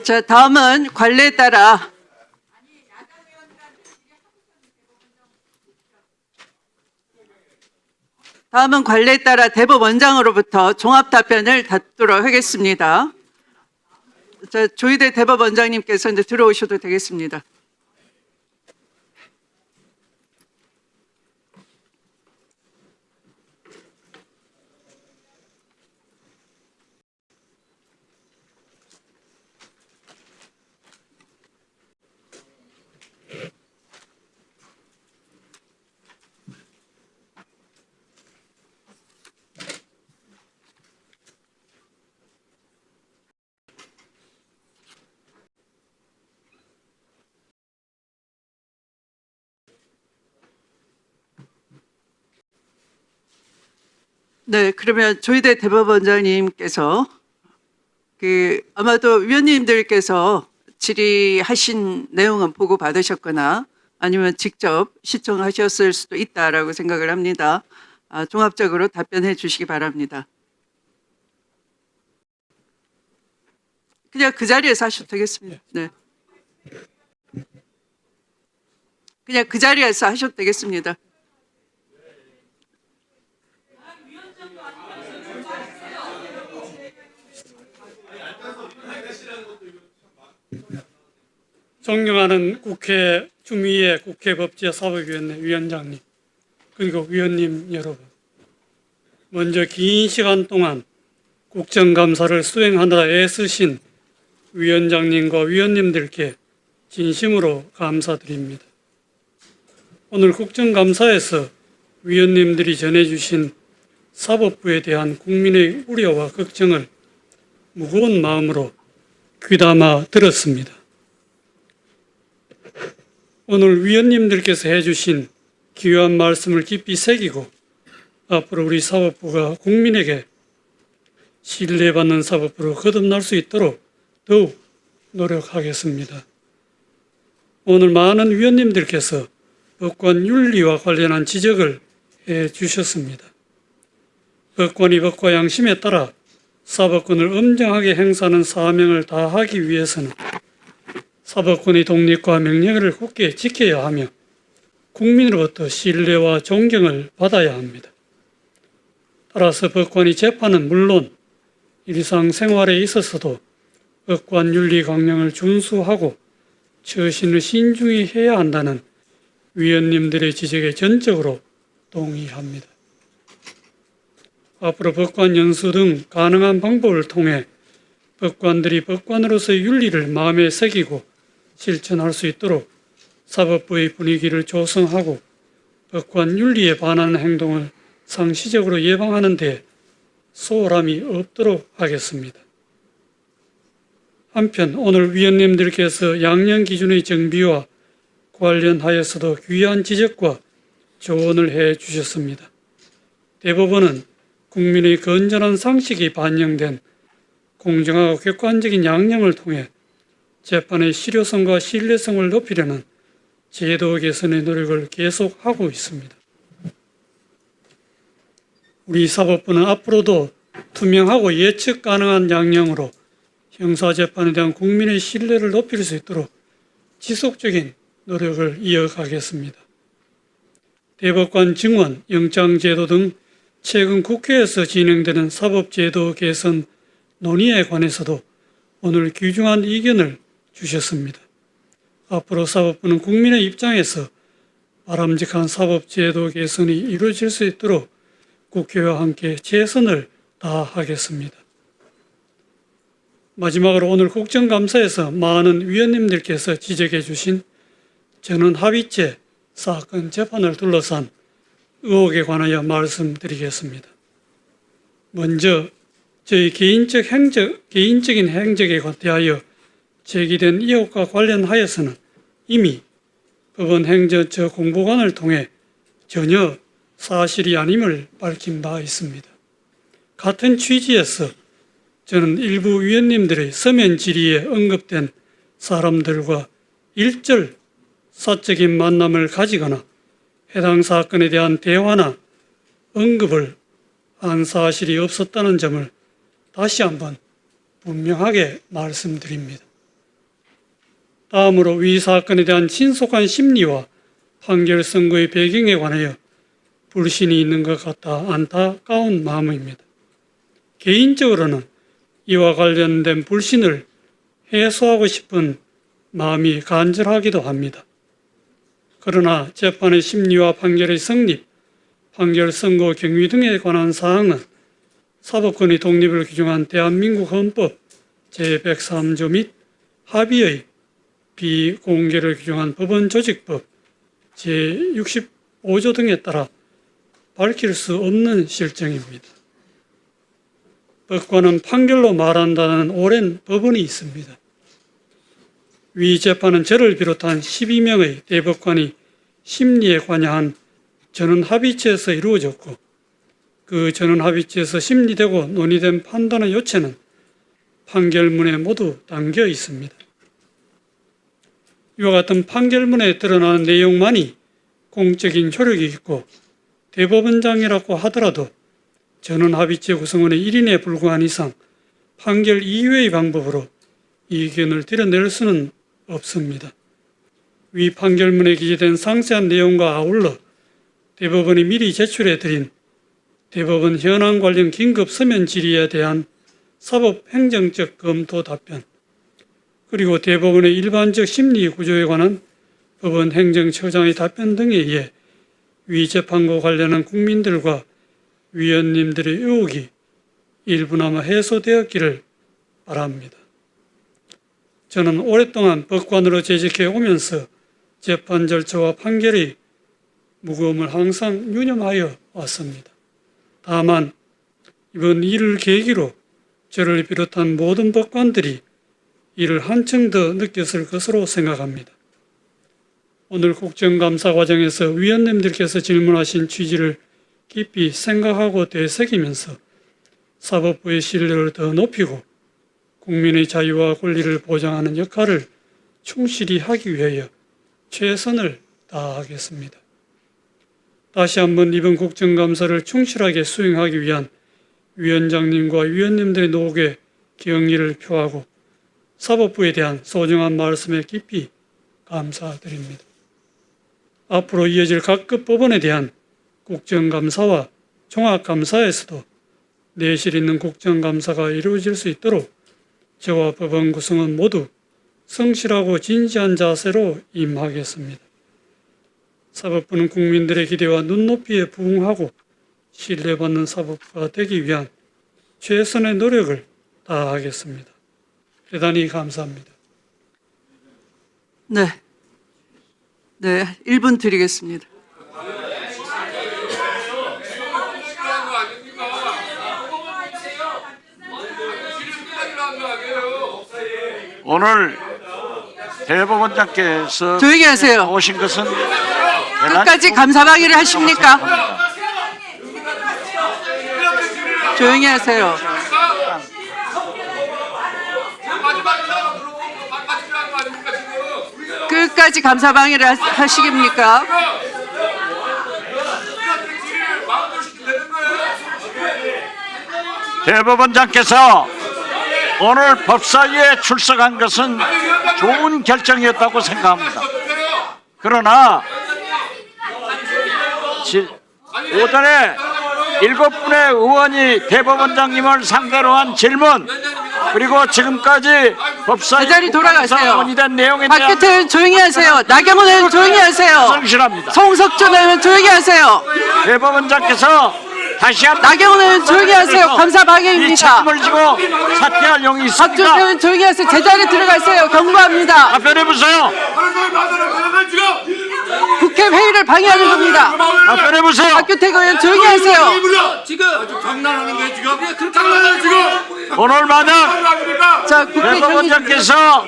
자, 다음은 관례에 따라 대법원장으로부터 종합 답변을 받도록 하겠습니다. 자, 조희대 대법원장님께서 이제 들어오셔도 되겠습니다. 네, 그러면 조희대 대법원장님께서 아마도 위원님들께서 질의하신 내용은 보고 받으셨거나 아니면 직접 시청하셨을 수도 있다라고 생각을 합니다. 종합적으로 답변해 주시기 바랍니다. 그냥 그 자리에서 하셔도 되겠습니다. 네. 그냥 그 자리에서 하셔도 되겠습니다. 존경하는 국회 주미애 국회법제사법위원회 위원장님, 그리고 위원님 여러분, 먼저 긴 시간 동안 국정감사를 수행하느라 애쓰신 위원장님과 위원님들께 진심으로 감사드립니다. 오늘 국정감사에서 위원님들이 전해주신 사법부에 대한 국민의 우려와 걱정을 무거운 마음으로 귀담아 들었습니다. 오늘 위원님들께서 해주신 귀한 말씀을 깊이 새기고 앞으로 우리 사법부가 국민에게 신뢰받는 사법부로 거듭날 수 있도록 더욱 노력하겠습니다. 오늘 많은 위원님들께서 법관 윤리와 관련한 지적을 해 주셨습니다. 법관이 법과 양심에 따라 사법권을 엄정하게 행사하는 사명을 다하기 위해서는 사법권의 독립과 명령을 굳게 지켜야 하며 국민으로부터 신뢰와 존경을 받아야 합니다. 따라서 법관의 재판은 물론 일상생활에 있어서도 법관 윤리 강령을 준수하고 처신을 신중히 해야 한다는 위원님들의 지적에 전적으로 동의합니다. 앞으로 법관 연수 등 가능한 방법을 통해 법관들이 법관으로서의 윤리를 마음에 새기고 실천할 수 있도록 사법부의 분위기를 조성하고 법관 윤리에 반하는 행동을 상시적으로 예방하는 데 소홀함이 없도록 하겠습니다. 한편 오늘 위원님들께서 양형 기준의 정비와 관련하여서도 귀한 지적과 조언을 해 주셨습니다. 대법원은 국민의 건전한 상식이 반영된 공정하고 객관적인 양형을 통해 재판의 실효성과 신뢰성을 높이려는 제도 개선의 노력을 계속하고 있습니다. 우리 사법부는 앞으로도 투명하고 예측 가능한 양형으로 형사재판에 대한 국민의 신뢰를 높일 수 있도록 지속적인 노력을 이어가겠습니다. 대법관 증원, 영장제도 등 최근 국회에서 진행되는 사법제도 개선 논의에 관해서도 오늘 귀중한 의견을 주셨습니다. 앞으로 사법부는 국민의 입장에서 바람직한 사법제도 개선이 이루어질 수 있도록 국회와 함께 최선을 다하겠습니다. 마지막으로 오늘 국정감사에서 많은 위원님들께서 지적해 주신 전원합의체 사건 재판을 둘러싼 의혹에 관하여 말씀드리겠습니다. 먼저 저희 개인적인 행적에 대하여 제기된 의혹과 관련하여서는 이미 법원 행정처 공보관을 통해 전혀 사실이 아님을 밝힌 바 있습니다. 같은 취지에서 저는 일부 위원님들의 서면 질의에 언급된 사람들과 일절 사적인 만남을 가지거나 해당 사건에 대한 대화나 언급을 한 사실이 없었다는 점을 다시 한번 분명하게 말씀드립니다. 다음으로 위 사건에 대한 신속한 심리와 판결 선고의 배경에 관하여 불신이 있는 것 같아 안타까운 마음입니다. 개인적으로는 이와 관련된 불신을 해소하고 싶은 마음이 간절하기도 합니다. 그러나 재판의 심리와 판결의 성립, 판결 선고 경위 등에 관한 사항은 사법권의 독립을 규정한 대한민국 헌법 제103조 및 합의의 비공개를 규정한 법원조직법 제65조 등에 따라 밝힐 수 없는 실정입니다. 법관은 판결로 말한다는 오랜 법원이 있습니다. 위 재판은 저를 비롯한 12명의 대법관이 심리에 관여한 전원합의체에서 이루어졌고 그 전원합의체에서 심리되고 논의된 판단의 요체는 판결문에 모두 담겨 있습니다. 이와 같은 판결문에 드러나는 내용만이 공적인 효력이 있고 대법원장이라고 하더라도 전원합의체 구성원의 1인에 불과한 이상 판결 이외의 방법으로 이견을 드러낼 수는 없습니다. 위 판결문에 기재된 상세한 내용과 아울러 대법원이 미리 제출해드린 대법원 현안 관련 긴급 서면 질의에 대한 사법행정적 검토 답변, 그리고 대법원의 일반적 심리 구조에 관한 법원 행정처장의 답변 등에 의해 위 재판과 관련한 국민들과 위원님들의 의혹이 일부나마 해소되었기를 바랍니다. 저는 오랫동안 법관으로 재직해 오면서 재판 절차와 판결의 무거움을 항상 유념하여 왔습니다. 다만 이번 일을 계기로 저를 비롯한 모든 법관들이 이를 한층 더 느꼈을 것으로 생각합니다. 오늘 국정감사 과정에서 위원님들께서 질문하신 취지를 깊이 생각하고 되새기면서 사법부의 신뢰를 더 높이고 국민의 자유와 권리를 보장하는 역할을 충실히 하기 위하여 최선을 다하겠습니다. 다시 한번 이번 국정감사를 충실하게 수행하기 위한 위원장님과 위원님들의 노력에 경의를 표하고 사법부에 대한 소중한 말씀에 깊이 감사드립니다. 앞으로 이어질 각급 법원에 대한 국정감사와 종합감사에서도 내실 있는 국정감사가 이루어질 수 있도록 저와 법원 구성원 모두 성실하고 진지한 자세로 임하겠습니다. 사법부는 국민들의 기대와 눈높이에 부응하고 신뢰받는 사법부가 되기 위한 최선의 노력을 다하겠습니다. 대단히 감사합니다. 네. 네, 1분 드리겠습니다. 오늘 대법원장께서 조용히 하세요. 오신 것은 끝까지 감사방위를 하십니까? 조용히 하세요. 끝까지 감사방위를 하시겠습니까? 대법원장께서 오늘 법사위에 출석한 것은 좋은 결정이었다고 생각합니다. 그러나 오전에 7분의 의원이 대법원장님을 상대로 한 질문, 그리고 지금까지 법사위 제자리 돌아가세요. 논의된 내용에 대한 박규태 의원 조용히 하세요. 나경원 의원 조용히 하세요. 성실합니다. 송석준 의원 조용히 하세요. 대법원장께서 다시 한번 나경원 의원 조용히 하세요. 이 감사방위입니다. 책임을 지고 사퇴할 용이 박규태 있습니다. 의원 조용히 하세요. 제자리 들어가세요. 경고합니다. 답변해 보세요. 국회 회의를 방해하는 겁니다. 답변해 보세요. 박규태 의원 조용히 하세요. 지금 장난하는 거예요 지금? 그렇게 장난하는 지금? 오늘 마당 자, 국회 경위 대법원장께서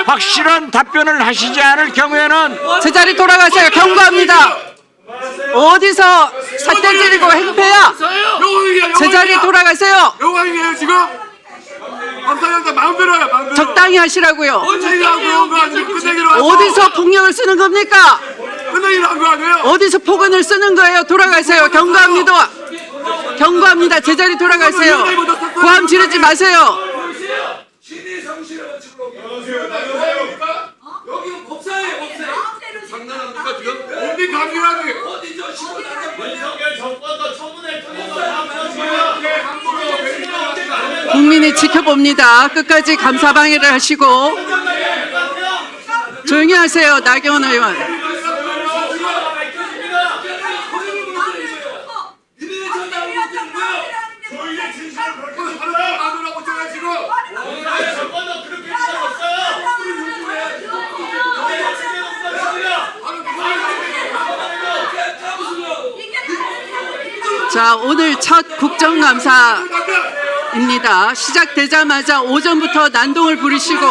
확실한 답변을 하시지 않을 경우에는 제자리 돌아가세요. 경고합니다. 어디서 삿대 지르고 행패야? 제자리 돌아가세요. 영광이에요 지금? 감사합니다. 마음대로 해요 마음대로. 적당히 하시라고요. 끝내기로 한 거 아니에요? 끝내기로 한 거. 어디서 폭력을 쓰는 겁니까? 끝내기로 한 거 아니에요? 어디서 폭언을 쓰는 거예요? 돌아가세요. 경고합니다. 경고합니다. 제자리 돌아가세요. 고함 지르지 마세요. 국민이 지켜봅니다. 끝까지 감사방해를 하시고 조용히 하세요. 나경원 의원. 자, 오늘 첫 국정감사입니다. 시작되자마자 오전부터 난동을 부리시고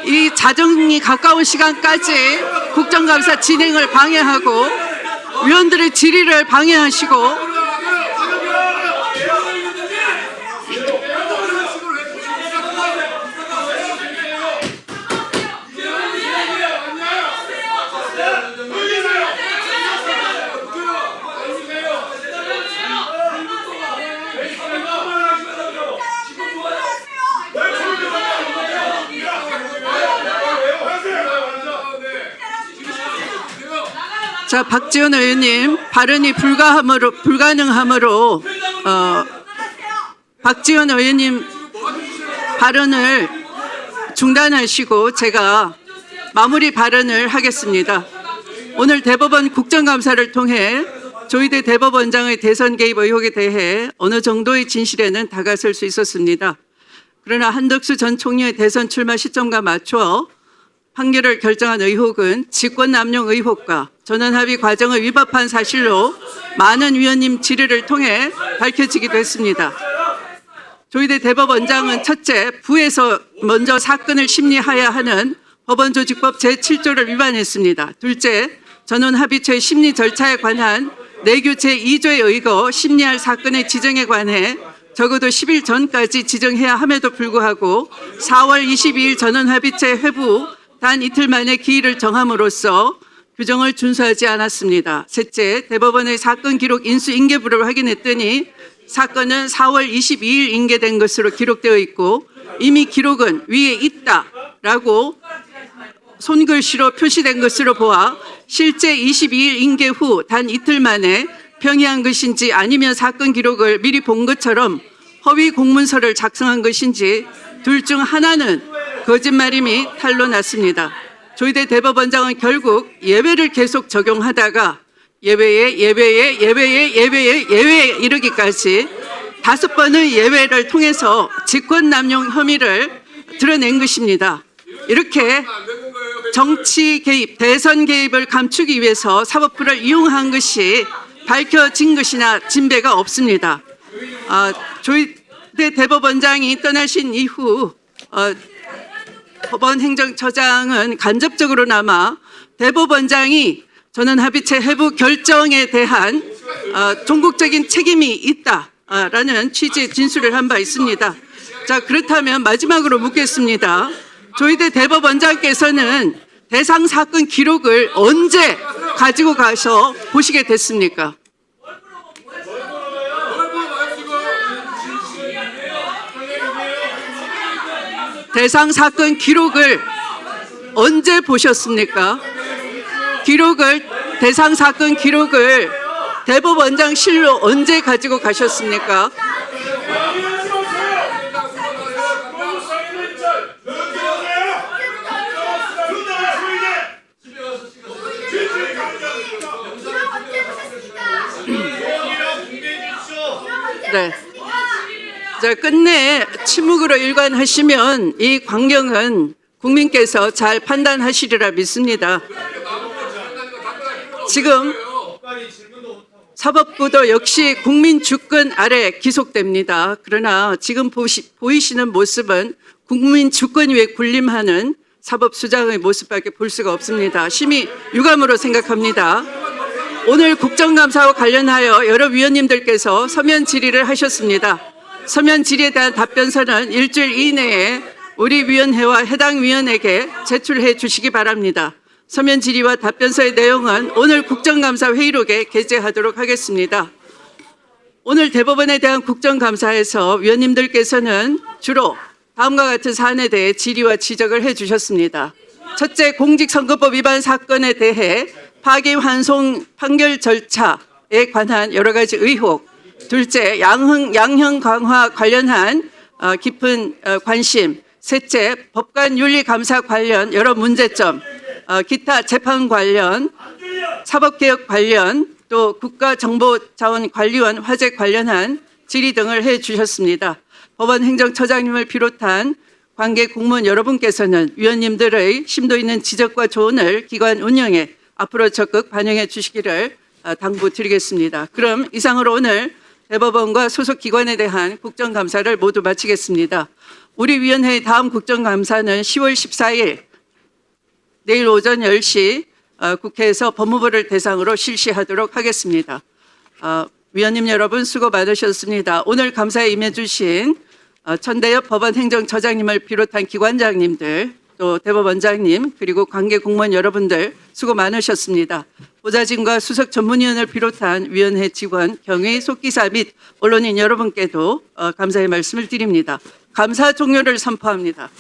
이 자정이 가까운 시간까지 국정감사 진행을 방해하고 위원들의 질의를 방해하시고 자, 박지원 의원님 발언이 불가능하므로 박지원 의원님 발언을 중단하시고 제가 마무리 발언을 하겠습니다. 오늘 대법원 국정감사를 통해 조희대 대법원장의 대선 개입 의혹에 대해 어느 정도의 진실에는 다가설 수 있었습니다. 그러나 한덕수 전 총리의 대선 출마 시점과 맞춰 판결을 결정한 의혹은 직권남용 의혹과 전원합의 과정을 위법한 사실로 많은 위원님 질의를 통해 밝혀지기도 했습니다. 조희대 대법원장은 첫째, 부에서 먼저 사건을 심리하여야 하는 법원조직법 제7조를 위반했습니다. 둘째, 전원합의체 심리 절차에 관한 내규 제2조에 의거 심리할 사건의 지정에 관해 적어도 10일 전까지 지정해야 함에도 불구하고 4월 22일 전원합의체 회부 단 이틀 만에 기일을 정함으로써 규정을 준수하지 않았습니다. 셋째, 대법원의 사건 기록 인수 인계부를 확인했더니 사건은 4월 22일 인계된 것으로 기록되어 있고 이미 기록은 위에 있다라고 손글씨로 표시된 것으로 보아 실제 22일 인계 후 단 이틀 만에 평이한 것인지 아니면 사건 기록을 미리 본 것처럼 허위 공문서를 작성한 것인지 둘 중 하나는 거짓말임이 탄로났습니다. 조희대 대법원장은 결국 예외를 계속 적용하다가 예외에 이르기까지 5번의 예외를 통해서 직권남용 혐의를 드러낸 것입니다. 이렇게 정치 개입, 대선 개입을 감추기 위해서 사법부를 이용한 것이 밝혀진 것이나 진배가 없습니다. 조희대 대법원장이 떠나신 이후 법원 행정처장은 간접적으로나마 대법원장이 전원합의체 회부 결정에 대한 종국적인 책임이 있다라는 취지의 진술을 한 바 있습니다. 자, 그렇다면 마지막으로 묻겠습니다. 조희대 대법원장께서는 대상 사건 기록을 언제 가지고 가서 보시게 됐습니까? 대상 사건 기록을 언제 보셨습니까? 대상 사건 기록을 대법원장실로 언제 가지고 가셨습니까? 네. 자, 끝내 침묵으로 일관하시면 이 광경은 국민께서 잘 판단하시리라 믿습니다. 지금 사법부도 역시 국민 주권 아래 기속됩니다. 그러나 지금 보이시는 모습은 국민 주권 위에 군림하는 사법수장의 모습밖에 볼 수가 없습니다. 심히 유감으로 생각합니다. 오늘 국정감사와 관련하여 여러 위원님들께서 서면 질의를 하셨습니다. 서면 질의에 대한 답변서는 일주일 이내에 우리 위원회와 해당 위원에게 제출해 주시기 바랍니다. 서면 질의와 답변서의 내용은 오늘 국정감사 회의록에 게재하도록 하겠습니다. 오늘 대법원에 대한 국정감사에서 위원님들께서는 주로 다음과 같은 사안에 대해 질의와 지적을 해 주셨습니다. 첫째, 공직선거법 위반 사건에 대해 파기환송 판결 절차에 관한 여러 가지 의혹, 둘째, 양형 강화 관련한 깊은 관심, 셋째, 법관 윤리감사 관련 여러 문제점, 기타 재판 관련, 사법개혁 관련, 또 국가정보자원관리원 화재 관련한 질의 등을 해 주셨습니다. 법원 행정처장님을 비롯한 관계 공무원 여러분께서는 위원님들의 심도 있는 지적과 조언을 기관 운영에 앞으로 적극 반영해 주시기를 당부드리겠습니다. 그럼 이상으로 오늘 대법원과 소속 기관에 대한 국정감사를 모두 마치겠습니다. 우리 위원회의 다음 국정감사는 10월 14일 내일 오전 10시 국회에서 법무부를 대상으로 실시하도록 하겠습니다. 위원님 여러분 수고 많으셨습니다. 오늘 감사에 임해주신 천대엽 법원 행정처장님을 비롯한 기관장님들, 또 대법원장님, 그리고 관계 공무원 여러분들 수고 많으셨습니다. 보좌진과 수석 전문위원을 비롯한 위원회 직원, 경위, 속기사 및 언론인 여러분께도 감사의 말씀을 드립니다. 감사 종료를 선포합니다.